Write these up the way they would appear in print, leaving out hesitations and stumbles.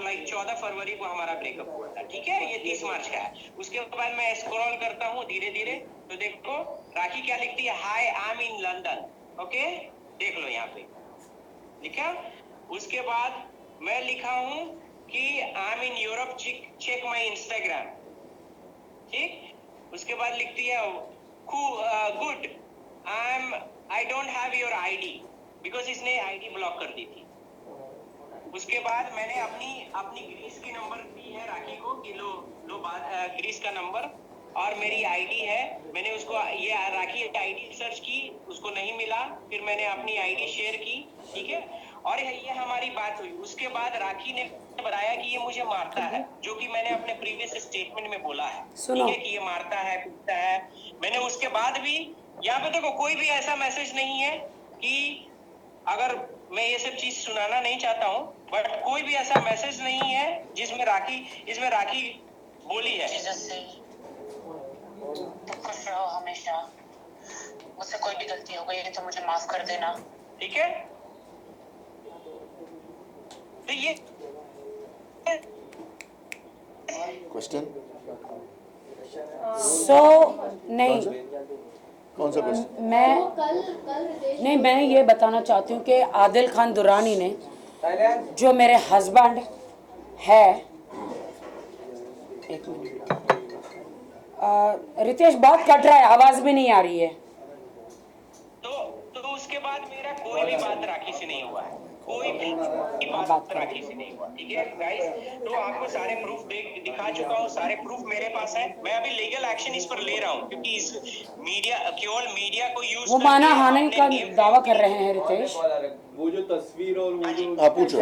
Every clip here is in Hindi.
लाइक 14 फरवरी को हमारा ब्रेकअप हुआ था, ठीक है, ये 30 मार्च का है। उसके बाद मैं स्क्रॉल करता हूँ धीरे धीरे, तो देखो राखी क्या लिखती है, hi I am in London, okay, देख लो यहाँ पे लिखा। उसके बाद मैं लिखा हूँ कि I am in Europe, check my Instagram, ठीक। उसके बाद लिखती है good, I don't have your ID, because इसने आईडी ब्लॉक कर दी थी। उसके बाद मैंने अपनी ग्रीस की नंबर दी है राखी को कि लो ग्रीस का नंबर और मेरी आईडी है। मैंने उसको ये राखी आईडी सर्च की, उसको नहीं मिला, फिर मैंने अपनी आईडी शेयर की, ठीक है, और ये हमारी बात हुई। उसके बाद राखी ने बताया कि ये मुझे मारता है, जो कि मैंने अपने प्रीवियस स्टेटमेंट में बोला है, ठीक है, कि ये मारता है, पीटता है। मैंने उसके बाद भी यहाँ पे देखो कोई भी ऐसा मैसेज नहीं है कि, अगर मैं ये सब चीज सुनाना नहीं चाहता हूँ, बट कोई भी ऐसा मैसेज नहीं है जिसमें राखी बोली है तो खुश रहो हमेशा, मुझसे कोई भी गलती हो गई है तो मुझे माफ कर देना, ठीक है। तो ये क्वेश्चन नहीं, कौन सा क्वेश्चन? मैं ये बताना चाहती हूँ कि आदिल खान दुरानी ने, जो मेरे हस्बैंड है, एक मिनट, रितेश बहुत कट रहा है, आवाज भी नहीं आ रही है। तो उसके बाद मेरा कोई भी बात राखी से नहीं हुआ है, कोई भी बात राखी से नहीं हुआ, ठीक है गाइस। तो आपको सारे प्रूफ दिखा चुका हूँ, सारे प्रूफ मेरे पास है। मैं अभी लीगल एक्शन इस पर ले रहा हूँ, क्योंकि इस केवल मीडिया को यूज, वो माना हाने का दावा कर रहे हैं रितेश। वो जो तस्वीर और वो जो आप पूछो।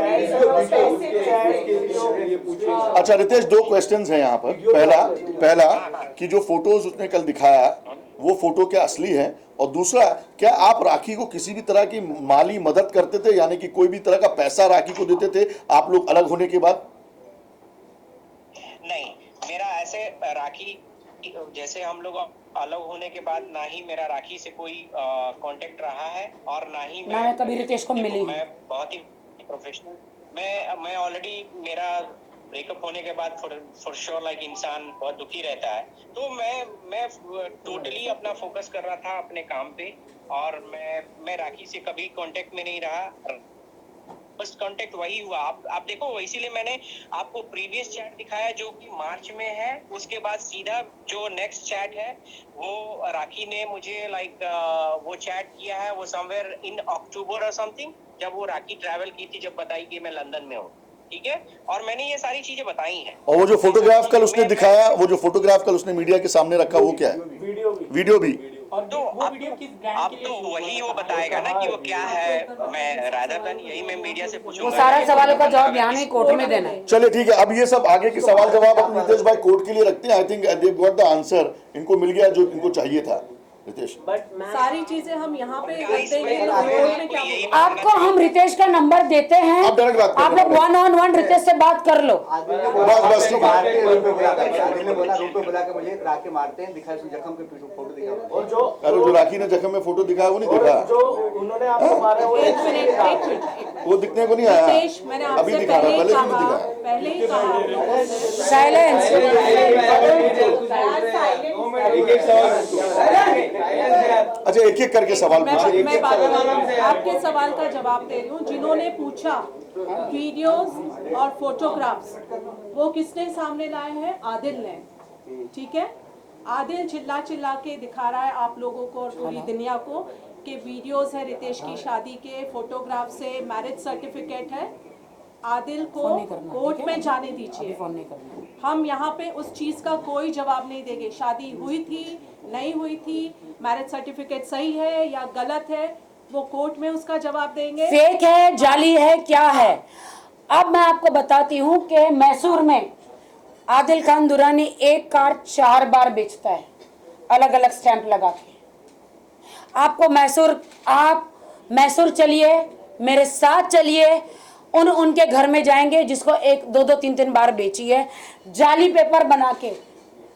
अच्छा रितेश, दो क्वेश्चंस हैं यहाँ पर। पहला कि जो फोटोज उसने कल दिखाया वो फोटो क्या असली है, और दूसरा क्या आप राखी को किसी भी तरह की माली मदद करते थे, यानी कि कोई भी तरह का पैसा राखी को देते थे आप लोग अलग होने के बाद? नहीं, मेरा ऐसे राखी, जैसे हम लोग अलग होने के बाद ना ही मेरा राखी से कोई कांटेक्ट रहा है, और ना ही मैं कभी रितेश को मिली। मैं बहुत ही प्रोफेशनल, मैं ऑलरेडी, मेरा ब्रेकअप होने के बाद फॉर श्योर लाइक इंसान बहुत दुखी रहता है। तो मैं टोटली अपना फोकस कर रहा था अपने काम पे, और मैं राखी से कभी कांटेक्ट में नहीं रहा, बस कांटेक्ट वही हुआ। आप देखो, इसीलिए मैंने आपको प्रीवियस चैट दिखाया जो कि मार्च में है। उसके बाद सीधा जो नेक्स्ट चैट है वो राखी ने मुझे वो चैट किया है, वो समवेयर इन अक्टूबर और समथिंग, जब वो राखी ट्रैवल की थी, जब बताई कि मैं लंदन में हूँ, ठीक है, और मैंने ये सारी चीजें बताई हैं। और वो जो फोटोग्राफ कल उसने दिखाया, वो जो फोटोग्राफ कल उसने मीडिया के सामने रखा, वो क्या है? वीडियो भी। और तो अब तो वही वो बताएगा ना कि वो क्या है। मैं रादर देन यही मैं मीडिया से पूछूंगा। वो सारा सवालों का जवाब यहाँ नहीं, कोर्ट में देना है। चलिए ठीक है, अब ये सब आगे के सवाल जवाब अब नितेश भाई कोर्ट के लिए रखते हैं। I think they got the answer, इनको मिल गया जो इनको चाहिए था। रितेश, सारी चीजें हम यहाँ पे करते हैं। आपको हम रितेश का नंबर देते हैं, आप लोग 1-on-1 रितेश से बात कर लो। बस रूम पे बुला के मुझे राखी मारते हैं, दिखा जख्म के पीछे फोटो दिखा, और जो राखी ने जख्म में फोटो दिखाया वो नहीं दिखा, जो उन्होंने आपको मारा वो एक मिनट वो दिखने को नहीं आया, मैंने अभी आपसे दिखा रहा, पहले ही कहा साइलेंस। अच्छा एक एक करके सवाल पूछिए। मैं आपके सवाल का जवाब दे रही हूँ। जिन्होंने पूछा वीडियोस और फोटोग्राफ्स, वो किसने सामने लाए हैं? आदिल ने, ठीक है। आदिल चिल्ला चिल्ला के दिखा रहा है आप लोगों को और पूरी दुनिया को कि वीडियोस है रितेश की शादी के, फोटोग्राफ्स है, मैरिज सर्टिफिकेट है। आदिल को कोर्ट में जाने दीजिए, हम यहाँ पे उस चीज का कोई जवाब नहीं देंगे। शादी हुई थी, नहीं हुई थी, मैरिज सर्टिफिकेट सही है या गलत है, वो कोर्ट में उसका जवाब देंगे। फेक है, जाली है, क्या है? अब मैं आपको बताती हूँ कि मैसूर में आदिल खान दुरानी एक कार 4 बार बेचता है, अलग अलग स्टैंप लगा के। आपको आप मैसूर चलिए, मेरे साथ चलिए, उनके घर में जाएंगे जिसको 1, 2, 3 बार बेची है, जाली पेपर बना के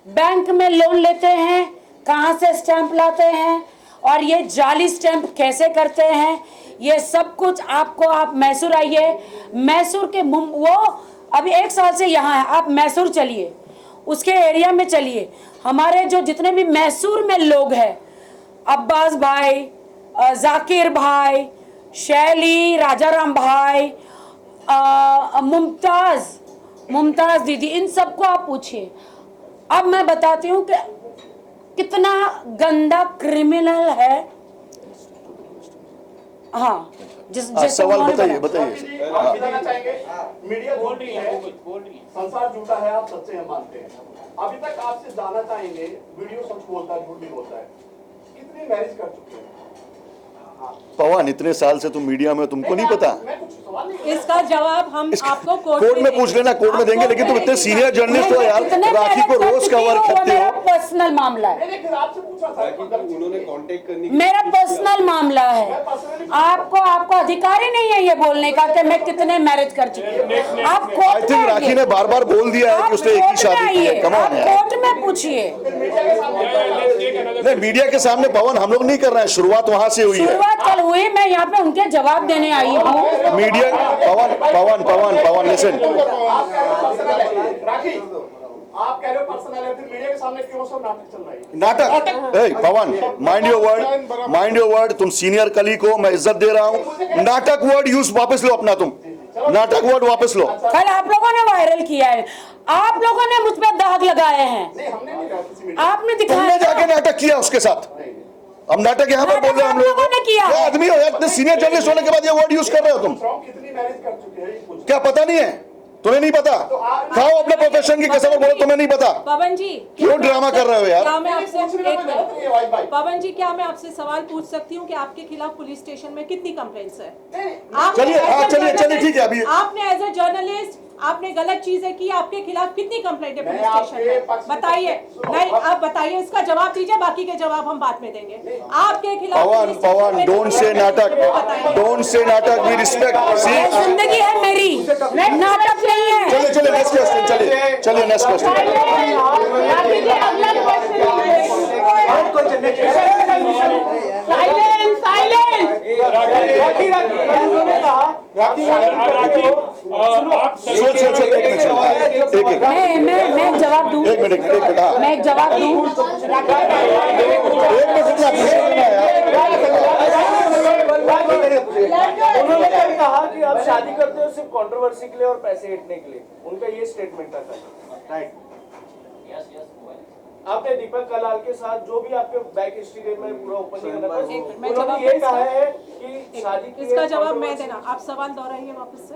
बैंक में लोन लेते हैं, कहाँ से स्टैंप लाते हैं और ये जाली स्टैंप कैसे करते हैं, ये सब कुछ आपको, आप मैसूर आइए, मैसूर के वो अभी 1 साल से यहाँ है, आप मैसूर चलिए, उसके एरिया में चलिए, हमारे जो जितने भी मैसूर में लोग हैं, अब्बास भाई, जाकिर भाई, शैली, राजाराम भाई, मुमताज दीदी, इन सबको आप पूछिए। अब मैं बताती हूँ कि कितना गंदा क्रिमिनल है। हाँ, जिस सवाल उन्होंने बताइए बताया। बताइए। आप बताना चाहेंगे मीडिया बोल रही है, संसार झूठा है, आप सच्चे हैं मानते हैं। अभी तक आपसे जानना चाहेंगे, वीडियो सच बोलता है झूठ नहीं बोलता है, कितनी मैरिज कर चुके हैं? पवन, इतने साल से तुम मीडिया में, तुमको नहीं पता? मैं कुछ सवाल नहीं, इसका जवाब हम आपको कोर्ट में पूछ लेना, कोर्ट में देंगे। लेकिन तुम इतने सीनियर जर्नलिस्ट हो यार, राखी को रोज कवर करते हो। पर्सनल मामला है, मैंने फिर आपसे पूछा था, उन्होंने कांटेक्ट करने की मेरा पर्सनल मामला है। आपको अधिकार ही नहीं है ये बोलने का कि मैं कितने मैरिज कर चुकी हूँ। आप आई कोर्ट थिंक में राखी आइए, ने बार बार बोल दिया है कि उसने एक ही शादी की है। कम ऑन यार, कोर्ट में पूछिए। नहीं मीडिया के सामने पवन हम लोग नहीं कर रहे हैं, शुरुआत वहां से हुई है। शुरुआत कल हुई, मैं यहाँ पे उनके जवाब देने आई हूँ। मीडिया पवन लिसन, राखी आप कह रहे हो पर्सनल है, फिर मीडिया के सामने क्यों सब नाटक चल रहा है? नाटक। ए पवन, माइंड योर वर्ड। तुम सीनियर कली को मैं इज्जत दे रहा हूँ। नाटक वर्ड यूज वापस लो अपना, तुम नाटक वर्ड वापस लो। कल आप लोगों ने वायरल किया है, आप लोगों ने मुझ पर दाग लगाए हैं, नहीं हमने नहीं कहा किसी मीडिया, आपने तुमने दिखाया। जाके नाटक किया उसके साथ। हम नाटक यहाँ पर बोल रहे हैं हम लोगों ने किया क्या है। आदमी हो यार, इतने सीनियर जर्नलिस्ट होने के बाद ये वर्ड यूज कर रहे हो तुम? कितनी मैरिज कर चुके हैं ये पूछ। क्या पता नहीं है तुम्हें? नहीं पता? खाओ अपने प्रोफेशन की कसम और बोलो तुम्हें नहीं पता। पवन जी, क्यों ड्रामा कर रहे हो यार? क्या मैं आपसे पूछने में एक कोई गलत नहीं है, मिनट, वाइफ भाई। पवन जी, क्या मैं आपसे सवाल पूछ सकती हूँ कि आपके खिलाफ पुलिस स्टेशन में कितनी कंप्लेंट्स है? चलिए, हाँ, चलिए, ठीक है, अभी- आपने एज ए जर्नलिस्ट आपने गलत चीजें की, आपके खिलाफ कितनी कंप्लेंट है पुलिस मैं स्टेशन आपके में? पक्ष में- बताइए। नहीं, आप बताइए, इसका जवाब दीजिए, बाकी के जवाब हम बाद में देंगे। आपके खिलाफ पुलिस स्टेशन पवन में डोंट से नाटक, बताइए। डोंट से नाटक, वी रिस्पेक्ट। ये जिंदगी है मेरी, नाटक नहीं है। चलिए नेक्स्ट क्वेश्चन, चलिए नेक्स्ट क्वेश्चन। मैं एक जवाब दूं, एक मिनट हाँ। मैं एक जवाब दूं। उन्होंने कभी कहा कि आप शादी करते हो सिर्फ कंट्रोवर्सी के लिए और पैसे हिटने के लिए, उनका ये स्टेटमेंट था। राइट, आपने दीपक कलाल के साथ जो भी आपके बैक हिस्ट्री में पूरा ओपनिंग उन्होंने ये कहा है कि शादी की इसका जवाब मैं देना, आप सवाल दोहराइए वापस से।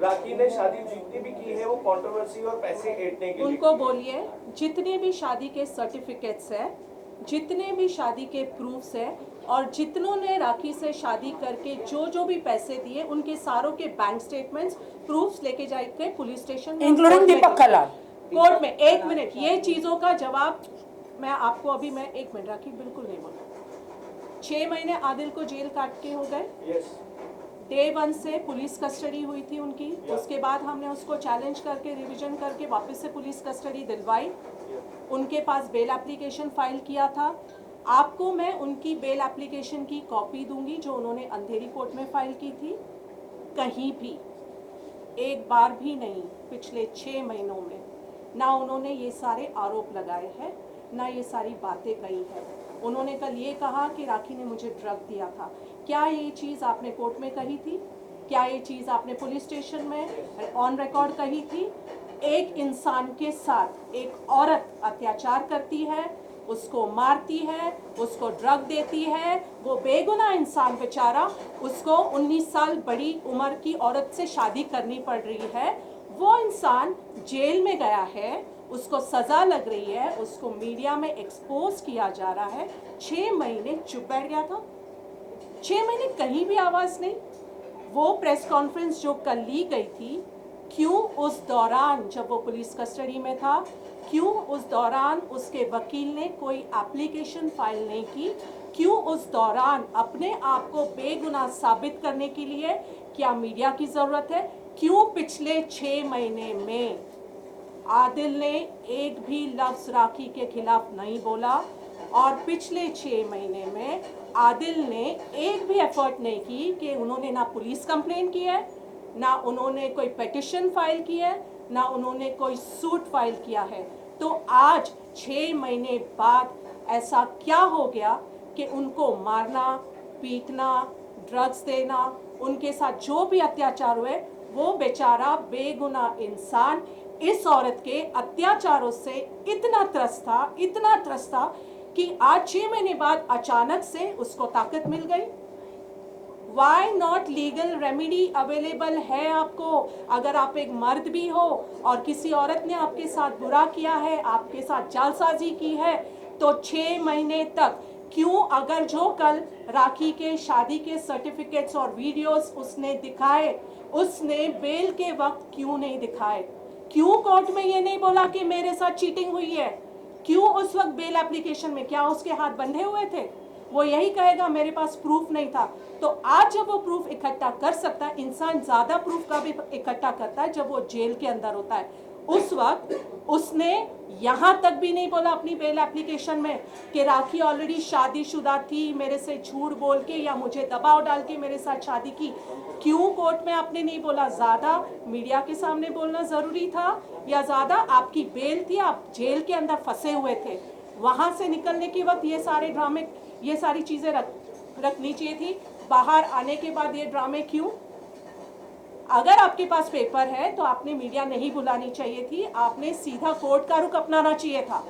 राखी ने शादी जितनी भी की है वो कंट्रोवर्सी और पैसे हेटने के लिए। उनको बोलिए जितने भी शादी के सर्टिफिकेट्स है, जितने भी शादी के प्रूफ्स है, और जितनों ने राखी से शादी करके जो भी पैसे दिए, उनके सारों के बैंक स्टेटमेंट्स, प्रूफ्स लेके जाके पुलिस स्टेशन में, इंक्लूडिंग दीपक कलाल, कोर्ट में। एक मिनट, ये चीजों का जवाब मैं आपको अभी, मैं एक मिनट राखी, बिल्कुल नहीं बोलूँ। 6 महीने आदिल को जेल काट के हो गए। यस, डे 1 से पुलिस कस्टडी हुई थी उनकी, उसके बाद हमने उसको चैलेंज करके रिवीजन करके वापस से पुलिस कस्टडी दिलवाई, उनके पास बेल एप्लीकेशन फाइल किया था। आपको मैं उनकी बेल एप्लीकेशन की कॉपी दूंगी जो उन्होंने अंधेरी कोर्ट में फाइल की थी। कहीं भी एक बार भी नहीं पिछले 6 महीनों में ना उन्होंने ये सारे आरोप लगाए हैं, ना ये सारी बातें कही है। उन्होंने कल ये कहा कि राखी ने मुझे ड्रग दिया था। क्या ये चीज़ आपने कोर्ट में कही थी? क्या ये चीज़ आपने पुलिस स्टेशन में ऑन रिकॉर्ड कही थी? एक इंसान के साथ एक औरत अत्याचार करती है, उसको मारती है, उसको ड्रग देती है, वो बेगुनाह इंसान बेचारा, उसको 19 साल बड़ी उम्र की औरत से शादी करनी पड़ रही है, वो इंसान जेल में गया है, उसको सज़ा लग रही है, उसको मीडिया में एक्सपोज किया जा रहा है। 6 महीने चुप बैठ गया था, 6 महीने कहीं भी आवाज़ नहीं। वो प्रेस कॉन्फ्रेंस जो कल ली गई थी, क्यों उस दौरान जब वो पुलिस कस्टडी में था, क्यों उस दौरान उसके वकील ने कोई एप्लीकेशन फाइल नहीं की? क्यों उस दौरान अपने आप को बेगुनाह साबित करने के लिए क्या मीडिया की ज़रूरत है? क्यों पिछले 6 महीने में आदिल ने एक भी लफ्ज़ राखी के खिलाफ नहीं बोला? और पिछले 6 महीने में आदिल ने एक भी एफर्ट नहीं की कि उन्होंने ना पुलिस कंप्लेन की है, ना उन्होंने कोई पिटिशन फाइल की है, ना उन्होंने कोई सूट फाइल किया है। तो आज 6 महीने बाद ऐसा क्या हो गया कि उनको मारना, पीटना, ड्रग्स देना, उनके साथ जो भी अत्याचार हुए, वो बेचारा बेगुनाह इंसान इस औरत के अत्याचारों से इतना त्रस्त था कि आज 6 महीने बाद अचानक से उसको ताकत मिल गई। Why not legal remedy available है आपको? अगर आप एक मर्द भी हो और किसी औरत ने आपके साथ बुरा किया है, आपके साथ जालसाजी की है, तो 6 महीने तक क्यों, अगर जो कल राखी के शादी के सर्टिफिकेट्स और वीडियोस उसने दिखाए, उसने बेल के वक्त क्यों नहीं दिखाए? क्यों कोर्ट में ये नहीं बोला कि मेरे साथ चीटिंग हुई है? क्यों उस वक्त बेल एप्लीकेशन में, क्या उसके हाथ बंधे हुए थे? वो यही कहेगा मेरे पास प्रूफ नहीं था। तो आज जब वो प्रूफ इकट्ठा कर सकता है, इंसान ज्यादा प्रूफ का भी इकट्ठा करता है जब वो जेल के अंदर होता है। उस वक्त उसने यहाँ तक भी नहीं बोला अपनी बेल एप्लीकेशन में कि राखी ऑलरेडी शादीशुदा थी, मेरे से झूठ बोल के या मुझे दबाव डाल के मेरे साथ शादी की। क्यों कोर्ट में आपने नहीं बोला? ज़्यादा मीडिया के सामने बोलना ज़रूरी था, या ज़्यादा आपकी बेल थी, आप जेल के अंदर फंसे हुए थे, वहाँ से निकलने के वक्त ये सारे ड्रामे, ये सारी चीज़ें रखनी चाहिए थी। बाहर आने के बाद ये ड्रामे क्यों? अगर आपके पास पेपर है तो आपने मीडिया नहीं बुलानी चाहिए थी, आपने सीधा कोर्ट का रुख अपनाना चाहिए था।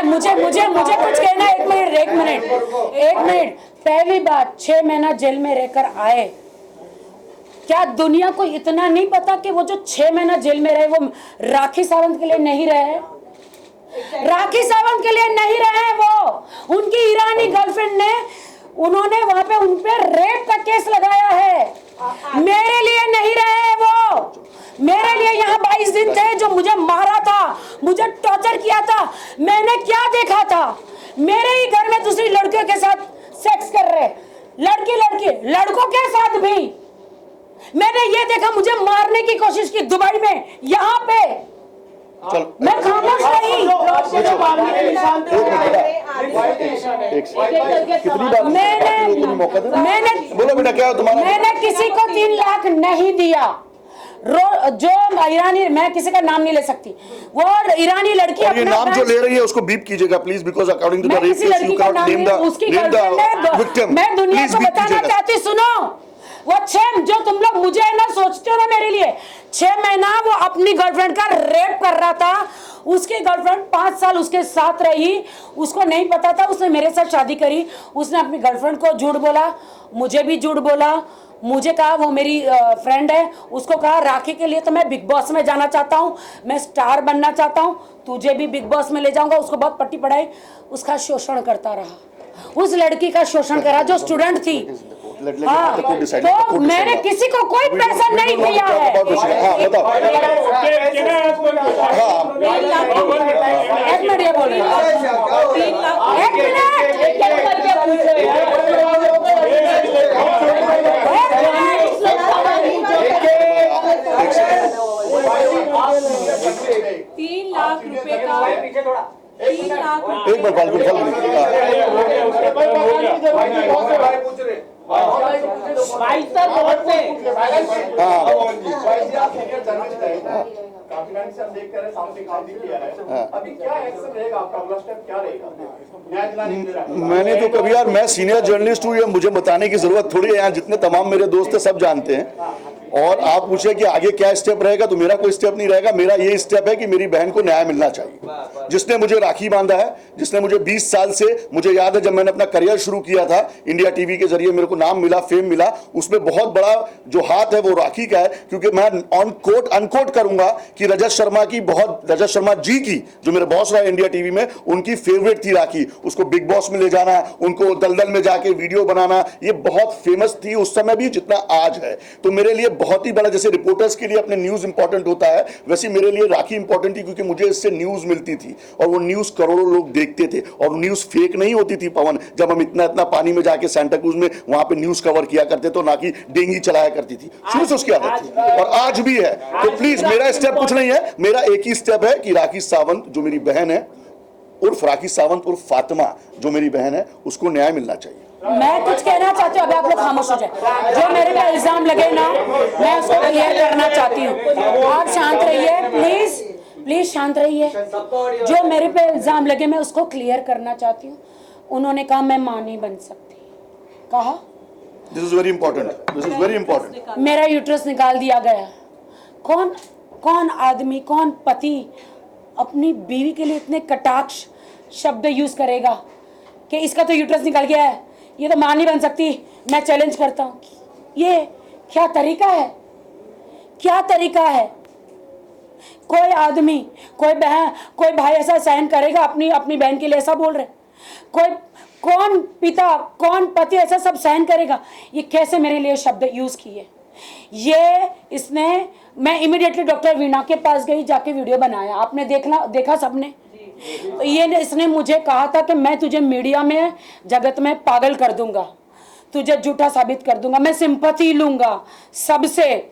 मुझे कुछ कहना है। एक मिनट। पहली बात, 6 महीना जेल में रहकर आए, क्या दुनिया को इतना नहीं पता कि वो जो 6 महीना जेल में रहे वो राखी सावंत के लिए नहीं रहे? राखी सावंत के लिए नहीं रहे, वो उनकी ईरानी गर्लफ्रेंड ने, उन्होंने वहां पे उन पे रेप का केस लगाया है। मेरे लिए नहीं रहे वो, मेरे लिए यहाँ 22 दिन थे, जो मुझे मारा था, मुझे टॉर्चर किया था। मैंने क्या देखा था? मेरे ही घर में दूसरी लड़कियों के साथ सेक्स कर रहे, लड़कों के साथ भी मैंने ये देखा। मुझे मारने की कोशिश की दुबई में, यहाँ पे मैं खामोश नहीं। मैंने किसी को 3 लाख नहीं दिया। जो ईरानी, मैं किसी का नाम नहीं ले सकती, वो ईरानी लड़की, ये नाम जो ले रही है उसको बीप कीजिएगा please, because according to the rape case you can't name the victim. मैं दुनिया को बताना चाहती, सुनो, वो 6 जो तुम लोग मुझे ना सोचते हो ना, मेरे लिए 6 महीना वो अपनी गर्लफ्रेंड का रेप कर रहा था। उसकी गर्लफ्रेंड 5 साल उसके साथ रही, उसको नहीं पता था, उसने मेरे साथ शादी करी। उसने अपनी गर्लफ्रेंड को झूठ बोला, मुझे भी झूठ बोला। मुझे कहा वो मेरी फ्रेंड है, उसको कहा राखी के लिए तो मैं बिग बॉस में जाना चाहता हूँ, मैं स्टार बनना चाहता हूँ, तुझे भी बिग बॉस में ले जाऊंगा। उसको बहुत पट्टी पढ़ाई, उसका शोषण करता रहा, उस लड़की का शोषण करा जो स्टूडेंट थी। हाँ, तो मैंने किसी को कोई पैसा नहीं दिया है। एक मिनट, ये बोलिए, 3 लाख रुपए का, 3 लाख एक बार मैंने तो कभी, यार मैं सीनियर जर्नलिस्ट हूँ, ये मुझे बताने की जरूरत थोड़ी है। यहाँ जितने तमाम मेरे दोस्त हैं सब जानते हैं। और आप पूछे कि आगे क्या स्टेप रहेगा, तो मेरा कोई स्टेप नहीं रहेगा। मेरा ये स्टेप है कि मेरी बहन को न्याय मिलना चाहिए। जिसने मुझे राखी बांधा है, जिसने मुझे 20 साल से, मुझे याद है जब मैंने अपना करियर शुरू किया था इंडिया टीवी के जरिए, मेरे को नाम मिला, फेम मिला, उसमें बहुत बड़ा जो हाथ है वो राखी का है। क्योंकि मैं ऑन कोट अनकोट करूंगा कि रजत शर्मा जी की, जो मेरे बॉस रहा इंडिया टीवी में, उनकी फेवरेट थी राखी। उसको बिग बॉस में ले जाना, उनको दलदल में जाके वीडियो बनाना, ये बहुत फेमस थी उस समय भी जितना आज है। तो मेरे लिए बहुत ही बड़ा, जैसे रिपोर्टर्स के लिए अपने न्यूज इंपॉर्टेंट होता है, वैसे मेरे लिए राखी इंपॉर्टेंट थी। क्योंकि मुझे इससे न्यूज मिलती थी और वो न्यूज करोड़ों लोग देखते थे, और न्यूज फेक नहीं होती थी पवन। जब हम इतना पानी में जाके सेंटा क्रूज में वहां पे न्यूज कवर किया करते तो, ना कि डेंगी चलाया करती थी। शुरू से उसकी आदत थी और आज भी है। तो प्लीज मेरा स्टेप कुछ नहीं है, मेरा एक ही स्टेप है कि राखी सावंत जो मेरी बहन है, उर्फ राखी सावंत उर्फ फातिमा जो मेरी बहन है, उसको न्याय मिलना चाहिए। मैं कुछ कहना चाहती हूँ, अभी आप लोग खामोश हो जाए। जो मेरे पे इल्जाम लगे ना, मैं उसको क्लियर करना चाहती हूँ। आप शांत रहिए प्लीज, प्लीज शांत रहिए। जो मेरे पे इल्जाम लगे मैं उसको क्लियर करना चाहती हूँ। उन्होंने कहा मैं मां नहीं बन सकती, कहा this is very important, this is very important. मेरा यूट्रस निकाल दिया गया। कौन आदमी, कौन पति अपनी बीवी के लिए इतने कटाक्ष शब्द यूज करेगा कि इसका तो यूट्रस निकल गया है, ये तो मां नहीं बन सकती, मैं चैलेंज करता हूँ। ये क्या तरीका है, क्या तरीका है? कोई आदमी, कोई बहन, कोई भाई ऐसा सहन करेगा अपनी बहन के लिए ऐसा बोल रहे? कौन पिता, कौन पति ऐसा सब सहन करेगा? ये कैसे मेरे लिए शब्द यूज किए? ये इसने, मैं इमीडिएटली डॉक्टर वीणा के पास गई, जाके वीडियो बनाया, आपने देखा सबने। तो ये इसने मुझे कहा था कि मैं तुझे मीडिया में, जगत में पागल कर दूंगा, तुझे झूठा साबित कर दूंगा, मैं सिंपैथी लूंगा सबसे।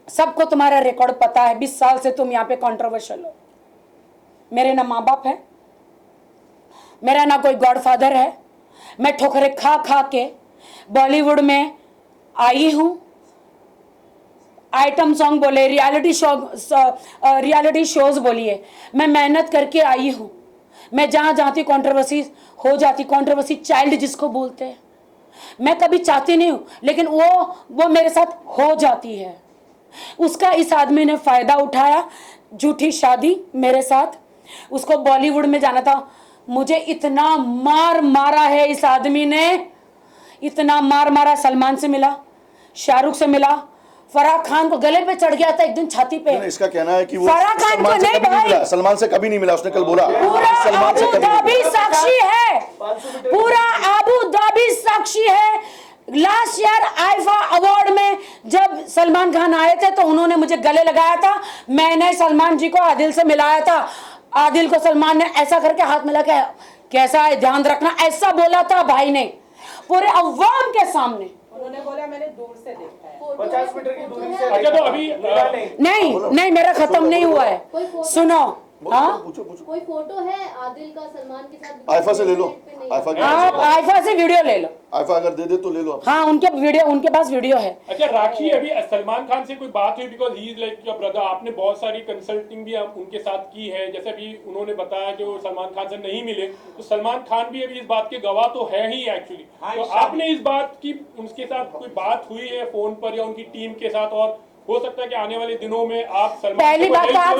सबको तुम्हारा रिकॉर्ड पता है, 20 साल से तुम यहाँ पे कंट्रोवर्शियल हो। मेरे ना माँ बाप है, मेरा ना कोई गॉडफादर है, मैं ठोकरे खा खा के बॉलीवुड में आई हूँ। आइटम सॉन्ग बोले, रियलिटी शोज बोलिए, मैं मेहनत करके आई हूँ। मैं जहाँ जाती कंट्रोवर्सी हो जाती, कंट्रोवर्सी चाइल्ड जिसको बोलते हैं। मैं कभी चाहती नहीं हूँ, लेकिन वो मेरे साथ हो जाती है। उसका इस आदमी ने फायदा उठाया, झूठी शादी मेरे साथ, उसको बॉलीवुड में जाना था। मुझे इतना मार मारा है इस आदमी ने, इतना मार मारा। सलमान से मिला, शाहरुख से मिला, फराह खान को गले पे चढ़ गया था एक दिन छाती पे। इसका कहना है कि वो फराह खान को नहीं भाई, सलमान से कभी नहीं मिला, उसने कल बोला। पूरा अबू धाबी साक्षी है, पूरा अबू धाबी साक्षी है। लास्ट ईयर आईफा अवार्ड में जब सलमान खान आए थे तो उन्होंने मुझे गले लगाया था, मैंने सलमान जी को आदिल से मिलाया था। आदिल को सलमान ने ऐसा करके हाथ मिला के कैसा है ध्यान रखना, ऐसा बोला था भाई ने पूरे अवाम के सामने। उन्होंने बोला मैंने दूर से देखा है। 50 मीटर की दूरी से। अच्छा तो अभी नहीं मेरा खत्म नहीं हुआ है, सुनो। हाँ कोई फोटो है आदिल का सलमान के साथ? आइफा से ले लो, आप आइफा से वीडियो ले लो, आइफा अगर दे दे तो ले लो। हाँ उनके पास वीडियो है। अच्छा राखी, अभी सलमान खान से कोई बात हुई? Because he is like your brother, आपने बहुत सारी कंसल्टिंग भी उनके साथ की है, जैसे अभी उन्होंने बताया कि वो सलमान खान से नहीं मिले, तो सलमान खान भी अभी इस बात के गवाह तो है ही एक्चुअली। तो आपने इस बात की उनके साथ कोई बात हुई है फोन पर या उनकी टीम के साथ? और हो सकता है कि आने वाले दिनों में आप सलमान, पहली बात तो आप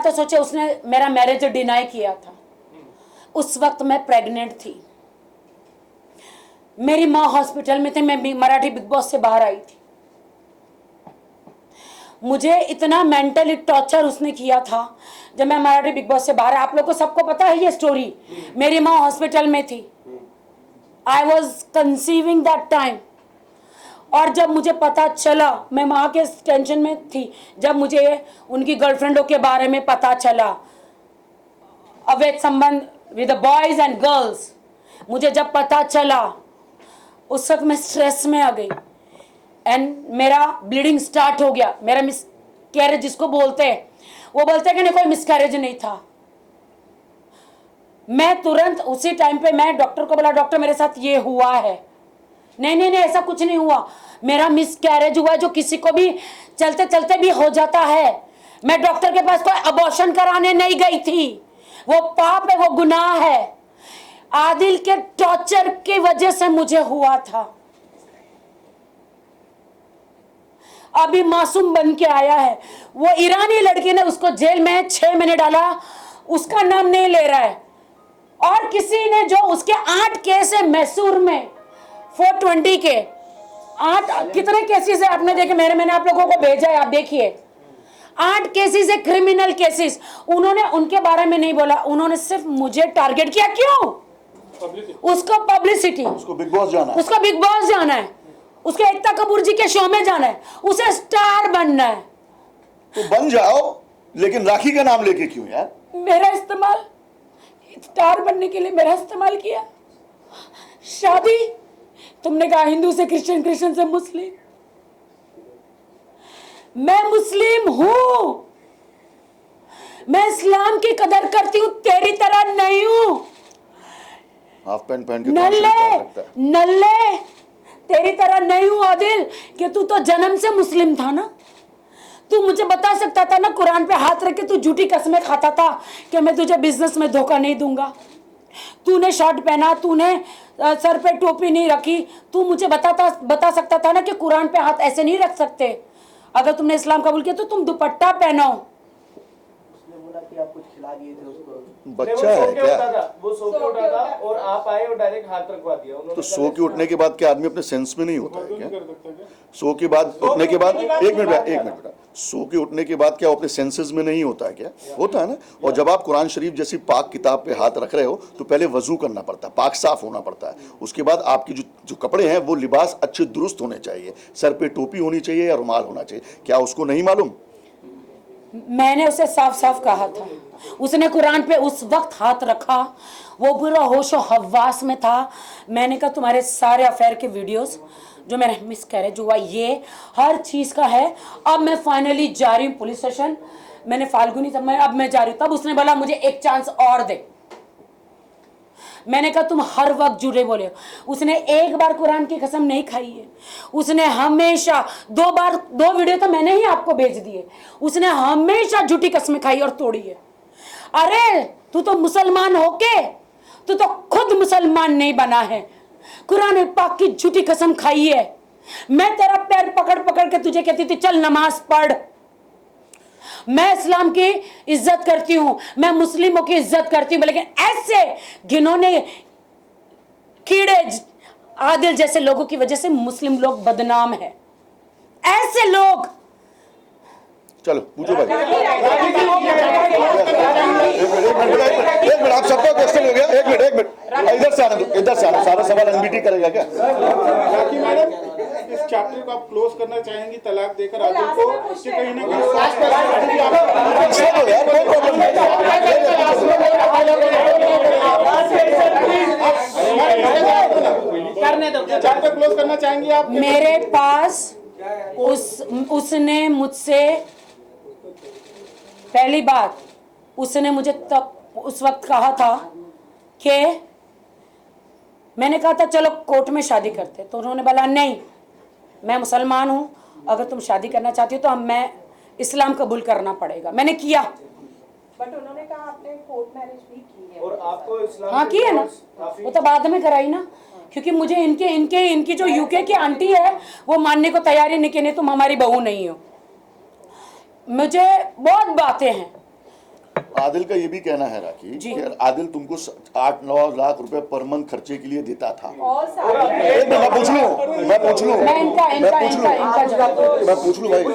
सोचिए, उसने मेरा मैरिज डिनाई किया था। उस वक्त मैं प्रेग्नेंट थी, मेरी माँ हॉस्पिटल में थी, मैं मराठी बिग बॉस से बाहर आई थी। मुझे इतना मेंटली टॉर्चर उसने किया था जब मैं मराठी बिग बॉस से बाहर। आप लोग को सबको पता है ये स्टोरी, मेरी माँ हॉस्पिटल में थी, I was conceiving that time. और जब मुझे पता चला, मैं माँ के टेंशन में थी, जब मुझे उनकी गर्लफ्रेंडों के बारे में पता चला, अवैध संबंध विद बॉयज एंड गर्ल्स, मुझे जब पता चला उस वक्त मैं स्ट्रेस में आ गई एंड मेरा ब्लीडिंग स्टार्ट हो गया। मेरा मिसकैरेज जिसको बोलते हैं, वो बोलते हैं कि नहीं कोई मिसकैरेज नहीं था। मैं तुरंत उसी टाइम पे मैं डॉक्टर को बोला, डॉक्टर मेरे साथ ये हुआ है। नहीं ऐसा कुछ नहीं हुआ, मेरा मिसकैरेज हुआ जो किसी को भी चलते चलते भी हो जाता है। मैं डॉक्टर के पास कोई अबॉर्शन कराने नहीं गई थी, वो पाप है, वो गुनाह है। आदिल के टॉर्चर की वजह से मुझे हुआ था। अभी मासूम बन के आया है, वो ईरानी लड़की ने उसको जेल में 6 महीने डाला, उसका नाम नहीं ले रहा है। और किसी ने जो उसके 8 केस है मैसूर में 420 के 8 कितने केसेस है आपने देखे, मैंने आप लोगों को भेजा है, आप देखिए। 8 केसेस है क्रिमिनल केसेस। उन्होंने उनके बारे में नहीं बोला, उन्होंने सिर्फ मुझे टारगेट किया। क्यों? उसको पब्लिसिटी, उसको बिग बॉस जाना है, उसको बिग बॉस जाना है, उसको एकता कपूर जी के शो में जाना है, उसे स्टार बनना है। तो बन जाओ, लेकिन राखी का नाम लेके क्यों यार? मेरा इस्तेमाल स्टार बनने के लिए मेरा इस्तेमाल किया। शादी तुमने कहा हिंदू से क्रिश्चियन, क्रिश्चियन से मुस्लिम, मैं मुस्लिम हूं, मैं इस्लाम की कदर करती हूं, तेरी तरह नहीं हूं। हाफ पैंट पहन के कुरान शरीफ नल्ले पढ़ सकता है। नल्ले, तेरी तरह नहीं हूं आदिल कि तू तो जन्म से मुस्लिम था ना। तू मुझे बता सकता था ना, कुरान पे हाथ रख के तू झूठी कसमें खाता था कि मैं तुझे बिजनेस में धोखा नहीं दूंगा। तूने शर्ट पहना, तूने सर पे टोपी नहीं रखी, तू मुझे बता सकता था ना कि कुरान पे हाथ ऐसे नहीं रख सकते। अगर तुमने इस्लाम कबूल किया तो तुम दुपट्टा पहनो। उसने बोला कि आप कुछ खिला दिए थे उसको। बच्चा है क्या? वो सो के उठा था और आप आए और डायरेक्ट हाथ रखवा दिया उन्होंने। तो सो के उठने के बाद क्या आदमी अपने सेंस में नहीं होता है क्या? सो के बाद उठने के बाद एक मिनट बेटा, सो के उठने के बाद क्या वो अपने सेंसेस में नहीं होता है क्या? होता है ना। और जब आप कुरान शरीफ जैसी पाक किताब पे हाथ रख रहे हो तो पहले वजू करना पड़ता है, पाक साफ होना पड़ता है। उसके बाद आपकी जो कपड़े हैं वो लिबास अच्छे दुरुस्त होने चाहिए, सर पे टोपी होनी चाहिए या रुमाल होना चाहिए। क्या उसको नहीं मालूम? मैंने उसे साफ साफ कहा था, उसने कुरान पे उस वक्त हाथ रखा, वो पूरा होशो हवास में था। मैंने कहा तुम्हारे सारे अफेयर के वीडियोस जो मैंने मिस करे जो हुआ ये हर चीज का है। अब मैं फाइनली जा रही हूँ पुलिस स्टेशन, मैंने फाल्गुनी तब मैं जा रही हूँ। तब उसने बोला मुझे एक चांस और दे। मैंने कहा तुम हर वक्त झूठे बोले हो। उसने एक बार कुरान की कसम नहीं खाई है, उसने हमेशा दो वीडियो तो मैंने ही आपको भेज दिए, उसने हमेशा झूठी कसमें खाई और तोड़ी है। अरे तू तो मुसलमान होके तू तो खुद मुसलमान नहीं बना है, कुरान पाक की झूठी कसम खाई है। मैं तेरा पैर पकड़ पकड़ के तुझे कहती थी चल नमाज पढ़। मैं इस्लाम की इज्जत करती हूं, मैं मुस्लिमों की इज्जत करती हूं, लेकिन ऐसे घिनौने कीड़े आदिल जैसे लोगों की वजह से मुस्लिम लोग बदनाम है। ऐसे लोग। चलो पूछो भाई। एक मिनट, आप सबका क्वेश्चन हो गया। एक मिनट इधर से आना, सारा सवाल एनबीटी करेगा क्या? राखी मैडम, इस चैप्टर को आप क्लोज करना चाहेंगी तलाक देकर आदिल को, उससे कहीं ना कहीं चैप्टर क्लोज करना चाहेंगी आप? मेरे पास उसने मुझसे पहली बात उसने मुझे तब उस वक्त कहा था कि मैंने कहा था चलो कोर्ट में शादी करते, तो उन्होंने बोला नहीं मैं मुसलमान हूं, अगर तुम शादी करना चाहती हो तो मैं इस्लाम कबूल करना पड़ेगा। मैंने किया। बट उन्होंने कहा आपने कोर्ट मैरिज भी की है और आपको इस्लाम हाँ की है ना, वो तो बाद में कराई ना, क्योंकि मुझे इनकी जो यूके की आंटी है वो मानने को तैयार ही नहीं कि नहीं तुम हमारी बहू नहीं हो। मुझे बहुत बातें हैं। आदिल का ये भी कहना है राखी कि आदिल तुमको 8-9 लाख रुपए पर मंथ खर्चे के लिए देता था। मैं पूछ लूं मैं इनका भाई।